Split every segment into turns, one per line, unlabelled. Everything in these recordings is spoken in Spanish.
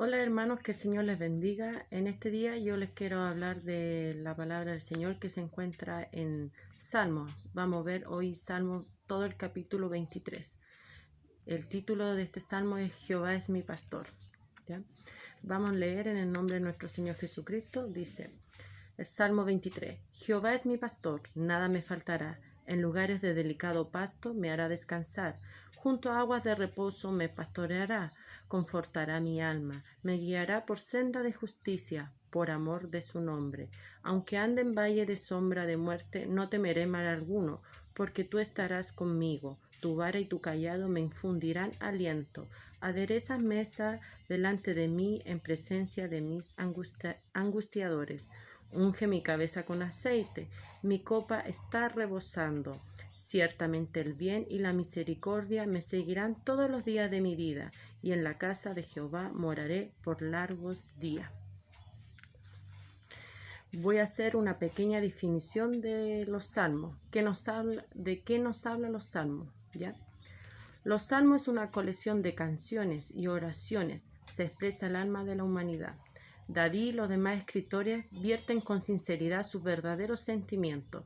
Hola hermanos, que el Señor les bendiga. En este día yo les quiero hablar de la palabra del Señor que se encuentra en Salmos. Vamos a ver hoy Salmo, todo el capítulo 23. El título de este Salmo es Jehová es mi pastor. ¿Ya? Vamos a leer en el nombre de nuestro Señor Jesucristo. Dice el Salmo 23. Jehová es mi pastor, nada me faltará. En lugares de delicado pasto me hará descansar. Junto a aguas de reposo me pastoreará. Confortará mi alma, me guiará por senda de justicia, por amor de su nombre. Aunque ande en valle de sombra de muerte, no temeré mal alguno, porque tú estarás conmigo. Tu vara y tu cayado me infundirán aliento. Aderezas mesa delante de mí en presencia de mis angustiadores. Unge mi cabeza con aceite, mi copa está rebosando. Ciertamente el bien y la misericordia me seguirán todos los días de mi vida, y en la casa de Jehová moraré por largos días. Voy a hacer una pequeña definición de los salmos. ¿De qué nos hablan los salmos? ¿Ya? Los salmos es una colección de canciones y oraciones. Se expresa el alma de la humanidad. David y los demás escritores vierten con sinceridad sus verdaderos sentimientos.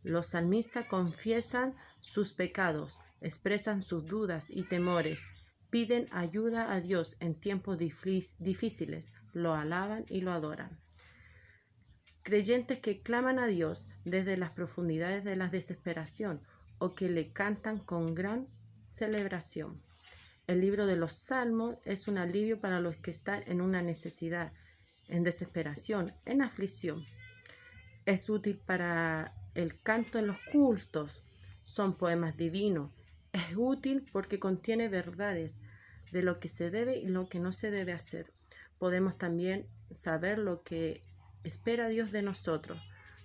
Los salmistas confiesan sus pecados, expresan sus dudas y temores, piden ayuda a Dios en tiempos difíciles, lo alaban y lo adoran. Creyentes que claman a Dios desde las profundidades de la desesperación o que le cantan con gran celebración. El libro de los Salmos es un alivio para los que están en una necesidad, en desesperación, en aflicción. Es útil para el canto en los cultos. Son poemas divinos. Es útil porque contiene verdades de lo que se debe y lo que no se debe hacer. Podemos también saber lo que espera Dios de nosotros.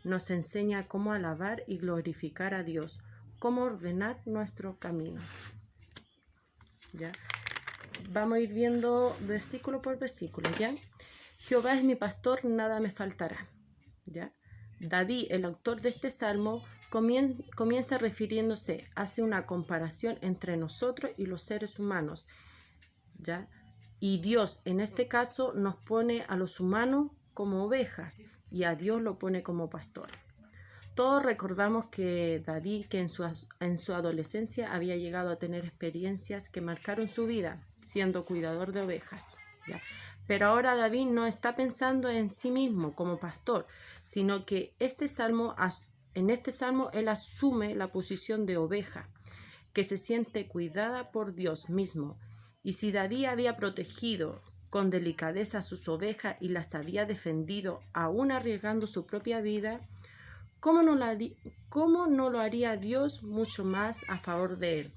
Nos enseña cómo alabar y glorificar a Dios, cómo ordenar nuestro camino. ¿Ya? Vamos a ir viendo versículo por versículo, ¿ya? Jehová es mi pastor, nada me faltará, ¿ya? David, el autor de este salmo, comienza refiriéndose, hace una comparación entre nosotros y los seres humanos, ¿ya? Y Dios, en este caso, nos pone a los humanos como ovejas y a Dios lo pone como pastor. Todos recordamos que David, que en su adolescencia había llegado a tener experiencias que marcaron su vida, siendo cuidador de ovejas, ¿ya? Pero ahora David no está pensando en sí mismo como pastor, sino que en este salmo él asume la posición de oveja, que se siente cuidada por Dios mismo. Y si David había protegido con delicadeza a sus ovejas y las había defendido, aún arriesgando su propia vida, ¿cómo no lo haría Dios mucho más a favor de él,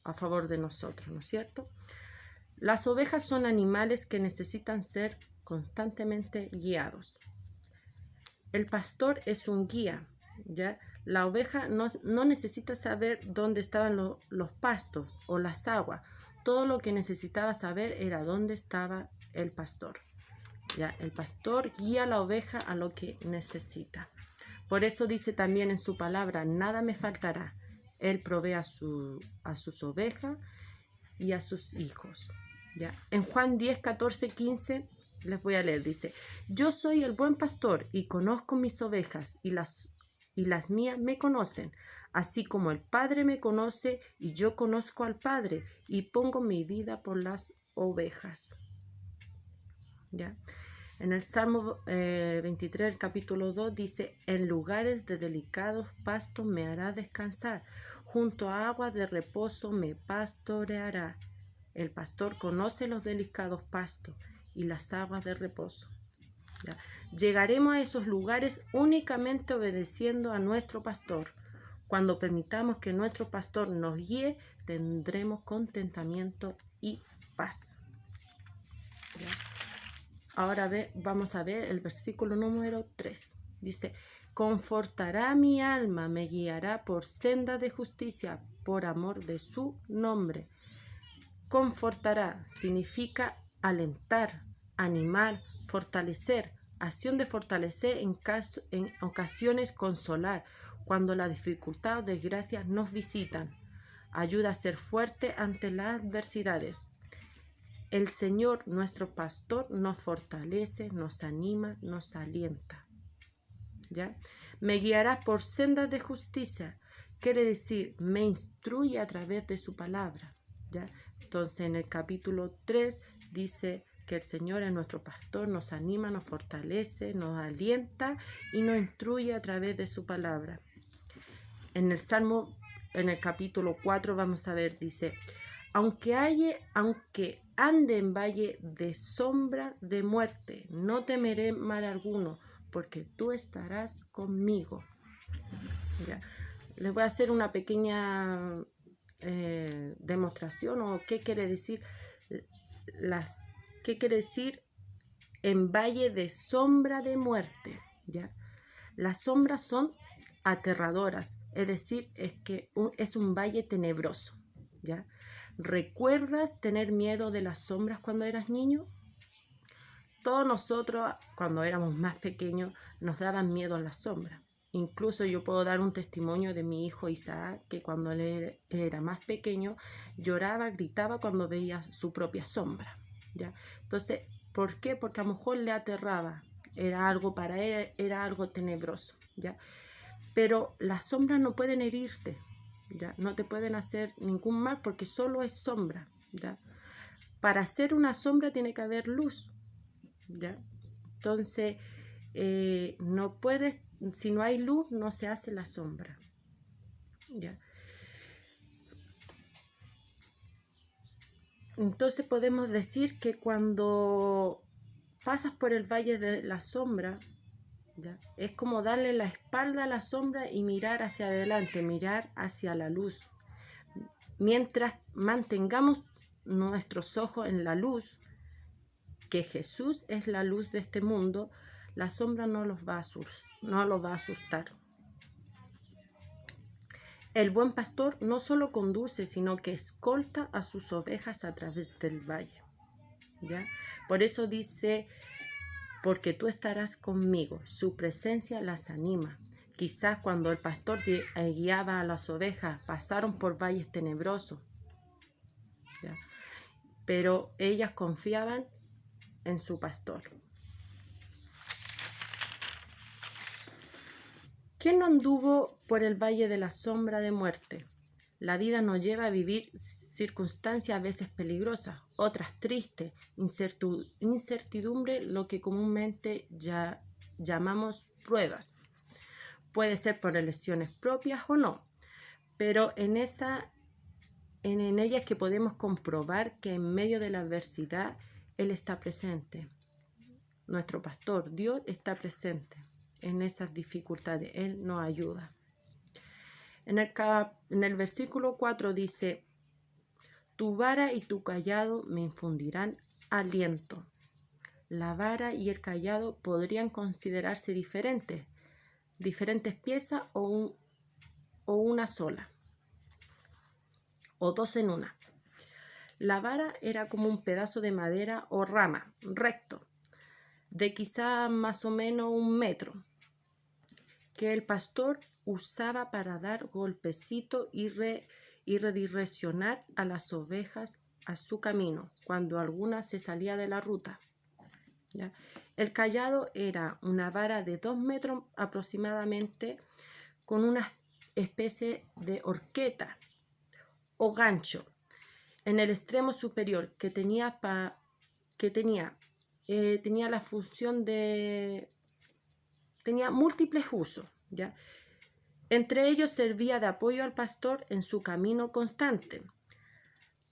a favor de nosotros, ¿no es cierto? Las ovejas son animales que necesitan ser constantemente guiados. El pastor es un guía, ¿ya? La oveja no necesita saber dónde estaban los pastos o las aguas. Todo lo que necesitaba saber era dónde estaba el pastor, ¿ya? El pastor guía a la oveja a lo que necesita. Por eso dice también en su palabra, nada me faltará. Él provee a sus ovejas y a sus hijos, ¿ya? En Juan 10, 14, 15, les voy a leer, dice, yo soy el buen pastor y conozco mis ovejas y las mías me conocen, así como el Padre me conoce y yo conozco al Padre y pongo mi vida por las ovejas, ¿ya? En el Salmo 23, el capítulo 2, dice, en lugares de delicados pastos me hará descansar, junto a aguas de reposo me pastoreará. El pastor conoce los delicados pastos y las aguas de reposo, ¿ya? Llegaremos a esos lugares únicamente obedeciendo a nuestro pastor. Cuando permitamos que nuestro pastor nos guíe, tendremos contentamiento y paz, ¿ya? Ahora vamos a ver el versículo número 3. Dice, confortará mi alma, me guiará por senda de justicia, por amor de su nombre. Confortará significa alentar, animar, fortalecer. Acción de fortalecer en ocasiones consolar, cuando la dificultad o desgracia nos visitan. Ayuda a ser fuerte ante las adversidades. El Señor, nuestro pastor, nos fortalece, nos anima, nos alienta. ¿Ya? Me guiará por sendas de justicia. Quiere decir, me instruye a través de su palabra. ¿Ya? Entonces, en el capítulo 3 dice que el Señor es nuestro pastor, nos anima, nos fortalece, nos alienta y nos instruye a través de su palabra. En el Salmo, en el capítulo 4, vamos a ver, dice, aunque ande en valle de sombra de muerte, no temeré mal alguno, porque tú estarás conmigo. ¿Ya? Les voy a hacer una pequeña demostración o qué quiere decir en valle de sombra de muerte. ¿Ya? Las sombras son aterradoras, es decir, es un valle tenebroso. ¿Ya? ¿Recuerdas tener miedo de las sombras cuando eras niño? Todos nosotros, cuando éramos más pequeños, nos daban miedo a las sombras. Incluso yo puedo dar un testimonio de mi hijo Isaac, que cuando él era más pequeño, lloraba, gritaba cuando veía su propia sombra. ¿Ya? Entonces, ¿por qué? Porque a lo mejor le aterraba. Era algo para él, era algo tenebroso. ¿Ya? Pero las sombras no pueden herirte. ¿Ya? No te pueden hacer ningún mal porque solo es sombra. ¿Ya? Para hacer una sombra tiene que haber luz. ¿Ya? Entonces, no puedes, si no hay luz, no se hace la sombra. ¿Ya? Entonces podemos decir que cuando pasas por el valle de la sombra, ¿ya? Es como darle la espalda a la sombra y mirar hacia adelante, mirar hacia la luz. Mientras mantengamos nuestros ojos en la luz, que Jesús es la luz de este mundo, la sombra no los va a asustar. El buen pastor no solo conduce, sino que escolta a sus ovejas a través del valle. ¿Ya? Por eso dice, porque tú estarás conmigo, su presencia las anima. Quizás cuando el pastor guiaba a las ovejas, pasaron por valles tenebrosos, ¿ya? Pero ellas confiaban en su pastor. ¿Quién no anduvo por el valle de la sombra de muerte? La vida nos lleva a vivir circunstancias a veces peligrosas, otras tristes, incertidumbre, lo que comúnmente ya llamamos pruebas. Puede ser por elecciones propias o no, pero en ellas es que podemos comprobar que en medio de la adversidad Él está presente. Nuestro pastor, Dios, está presente en esas dificultades. Él nos ayuda. En el versículo 4 dice, tu vara y tu cayado me infundirán aliento. La vara y el cayado podrían considerarse diferentes piezas o una sola, o dos en una. La vara era como un pedazo de madera o rama recto, de quizá más o menos 1 metro, que el pastor usaba para dar golpecitos y redireccionar a las ovejas a su camino cuando alguna se salía de la ruta. ¿Ya? El cayado era una vara de 2 metros aproximadamente con una especie de horqueta o gancho en el extremo superior que tenía la función de... tenía múltiples usos, ¿ya? Entre ellos servía de apoyo al pastor en su camino constante.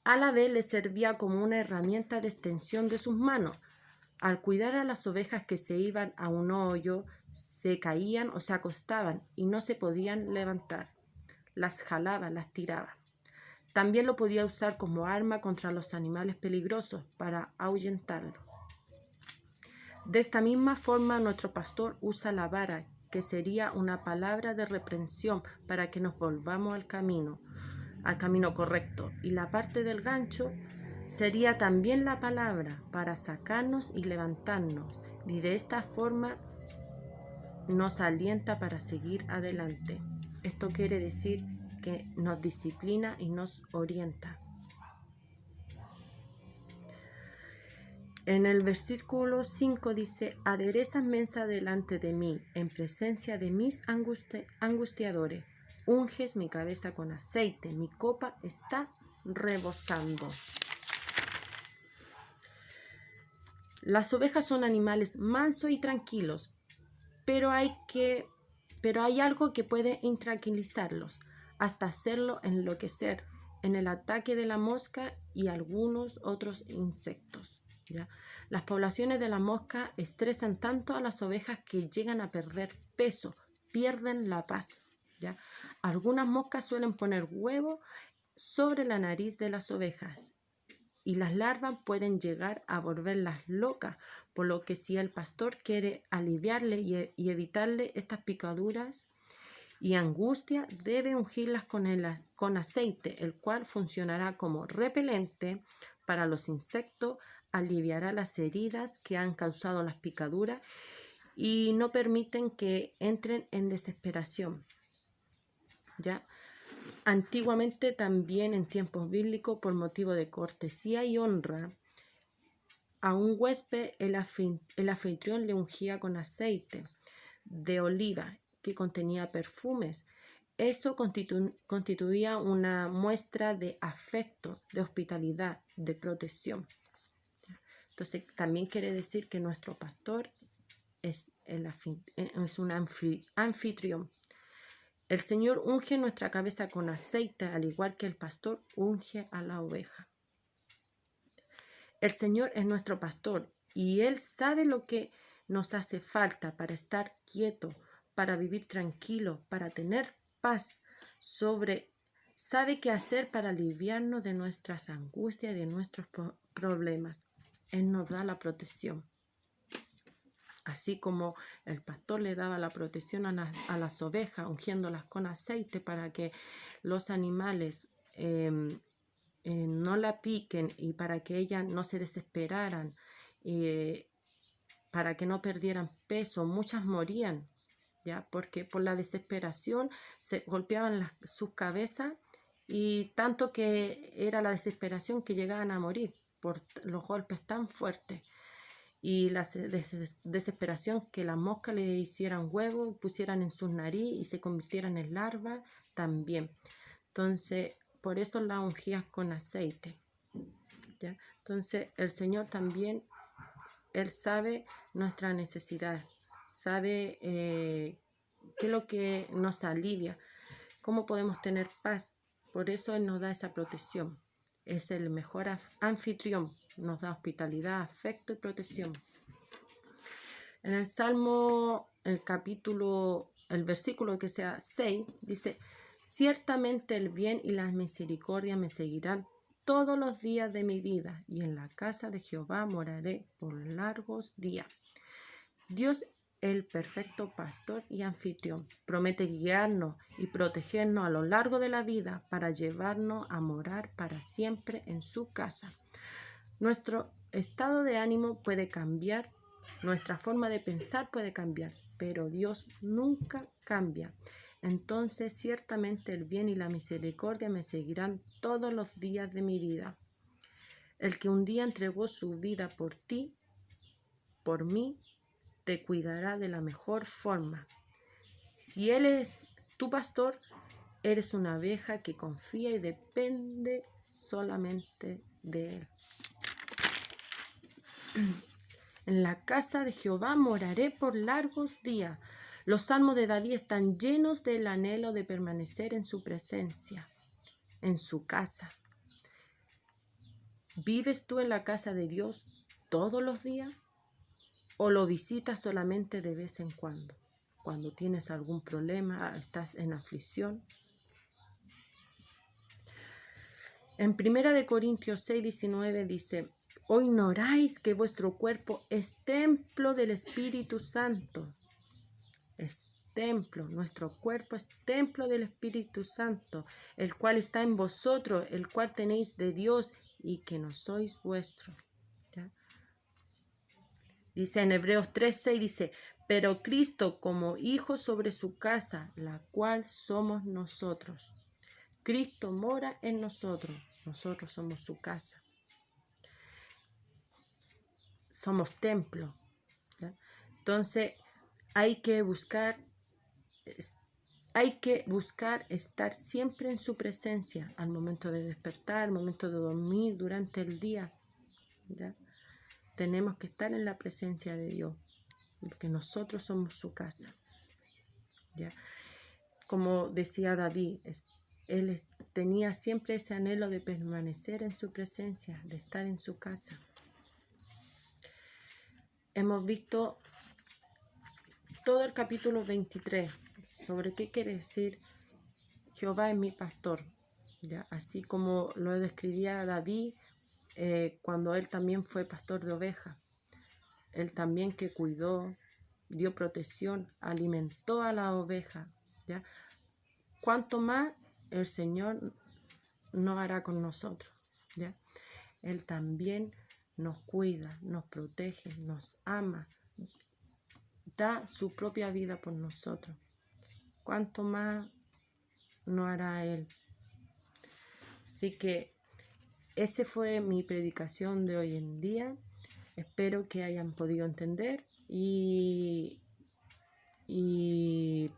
A la vez le servía como una herramienta de extensión de sus manos. Al cuidar a las ovejas que se iban a un hoyo, se caían o se acostaban y no se podían levantar. Las jalaba, las tiraba. También lo podía usar como arma contra los animales peligrosos para ahuyentarlos. De esta misma forma, nuestro pastor usa la vara, que sería una palabra de reprensión para que nos volvamos al camino correcto. Y la parte del gancho sería también la palabra para sacarnos y levantarnos. Y de esta forma nos alienta para seguir adelante. Esto quiere decir que nos disciplina y nos orienta. En el versículo 5 dice, aderezas mesa delante de mí, en presencia de mis angustiadores. Unges mi cabeza con aceite, mi copa está rebosando. Las ovejas son animales mansos y tranquilos, pero hay algo que puede intranquilizarlos, hasta hacerlo enloquecer en el ataque de la mosca y algunos otros insectos, ¿ya? Las poblaciones de la mosca estresan tanto a las ovejas que llegan a perder peso, pierden la paz, ¿ya? Algunas moscas suelen poner huevo sobre la nariz de las ovejas y las larvas pueden llegar a volverlas locas, por lo que si el pastor quiere aliviarle y evitarle estas picaduras y angustia, debe ungirlas con aceite, el cual funcionará como repelente para los insectos, aliviará las heridas que han causado las picaduras y no permiten que entren en desesperación, ¿ya? Antiguamente, también en tiempos bíblicos, por motivo de cortesía y honra, a un huésped el anfitrión le ungía con aceite de oliva que contenía perfumes. Eso constituía una muestra de afecto, de hospitalidad, de protección. Entonces, también quiere decir que nuestro pastor es un anfitrión. El Señor unge nuestra cabeza con aceite, al igual que el pastor unge a la oveja. El Señor es nuestro pastor y Él sabe lo que nos hace falta para estar quieto, para vivir tranquilo, para tener paz. Sabe qué hacer para aliviarnos de nuestras angustias y de nuestros problemas. Él nos da la protección. Así como el pastor le daba la protección a las ovejas, ungiéndolas con aceite para que los animales no la piquen y para que ellas no se desesperaran, para que no perdieran peso. Muchas morían, ¿ya? Porque por la desesperación se golpeaban sus cabezas y tanto que era la desesperación que llegaban a morir por los golpes tan fuertes. Y la desesperación que las moscas le hicieran huevo, pusieran en sus nariz y se convirtieran en larvas también. Entonces, por eso la ungías con aceite, ¿ya? Entonces, el Señor también, Él sabe nuestra necesidad, sabe qué es lo que nos alivia, cómo podemos tener paz. Por eso Él nos da esa protección. Es el mejor anfitrión, nos da hospitalidad, afecto y protección. En el Salmo, el versículo que sea 6, dice, ciertamente el bien y la misericordia me seguirán todos los días de mi vida, y en la casa de Jehová moraré por largos días. Dios, el perfecto pastor y anfitrión, promete guiarnos y protegernos a lo largo de la vida para llevarnos a morar para siempre en su casa. Nuestro estado de ánimo puede cambiar, nuestra forma de pensar puede cambiar, pero Dios nunca cambia. Entonces, ciertamente el bien y la misericordia me seguirán todos los días de mi vida. El que un día entregó su vida por ti, por mí, te cuidará de la mejor forma. Si Él es tu pastor, eres una oveja que confía y depende solamente de Él. En la casa de Jehová moraré por largos días. Los salmos de David están llenos del anhelo de permanecer en su presencia, en su casa. ¿Vives tú en la casa de Dios todos los días o lo visitas solamente de vez en cuando? Cuando tienes algún problema, estás en aflicción. En 1 Corintios 6:19 dice, ¿o ignoráis que vuestro cuerpo es templo del Espíritu Santo? Es templo, nuestro cuerpo es templo del Espíritu Santo, el cual está en vosotros, el cual tenéis de Dios y que no sois vuestros. ¿Ya? Dice en Hebreos 3:6, dice, pero Cristo como hijo sobre su casa, la cual somos nosotros. Cristo mora en nosotros, nosotros somos su casa. somos templo, ¿ya? Entonces hay que buscar estar siempre en su presencia, al momento de despertar, al momento de dormir, durante el día, ¿ya? Tenemos que estar en la presencia de Dios, porque nosotros somos su casa, ¿ya? Como decía David, él tenía siempre ese anhelo de permanecer en su presencia, de estar en su casa. Hemos visto todo el capítulo 23 sobre qué quiere decir Jehová es mi pastor, ¿ya? Así como lo describía David cuando él también fue pastor de ovejas. Él también que cuidó, dio protección, alimentó a la oveja, ¿ya? ¿Cuánto más el Señor no hará con nosotros, ¿ya? Él también nos cuida, nos protege, nos ama, da su propia vida por nosotros. ¿Cuánto más no hará Él? Así que esa fue mi predicación de hoy en día. Espero que hayan podido entender y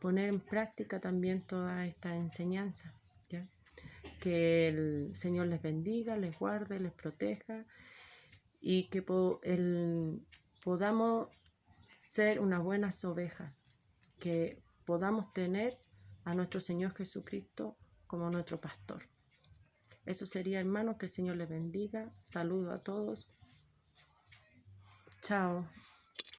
poner en práctica también toda esta enseñanza, ¿ya? Que el Señor les bendiga, les guarde, les proteja y que podamos ser unas buenas ovejas, que podamos tener a nuestro Señor Jesucristo como nuestro pastor. Eso sería, hermanos, que el Señor les bendiga. Saludo a todos. Chao.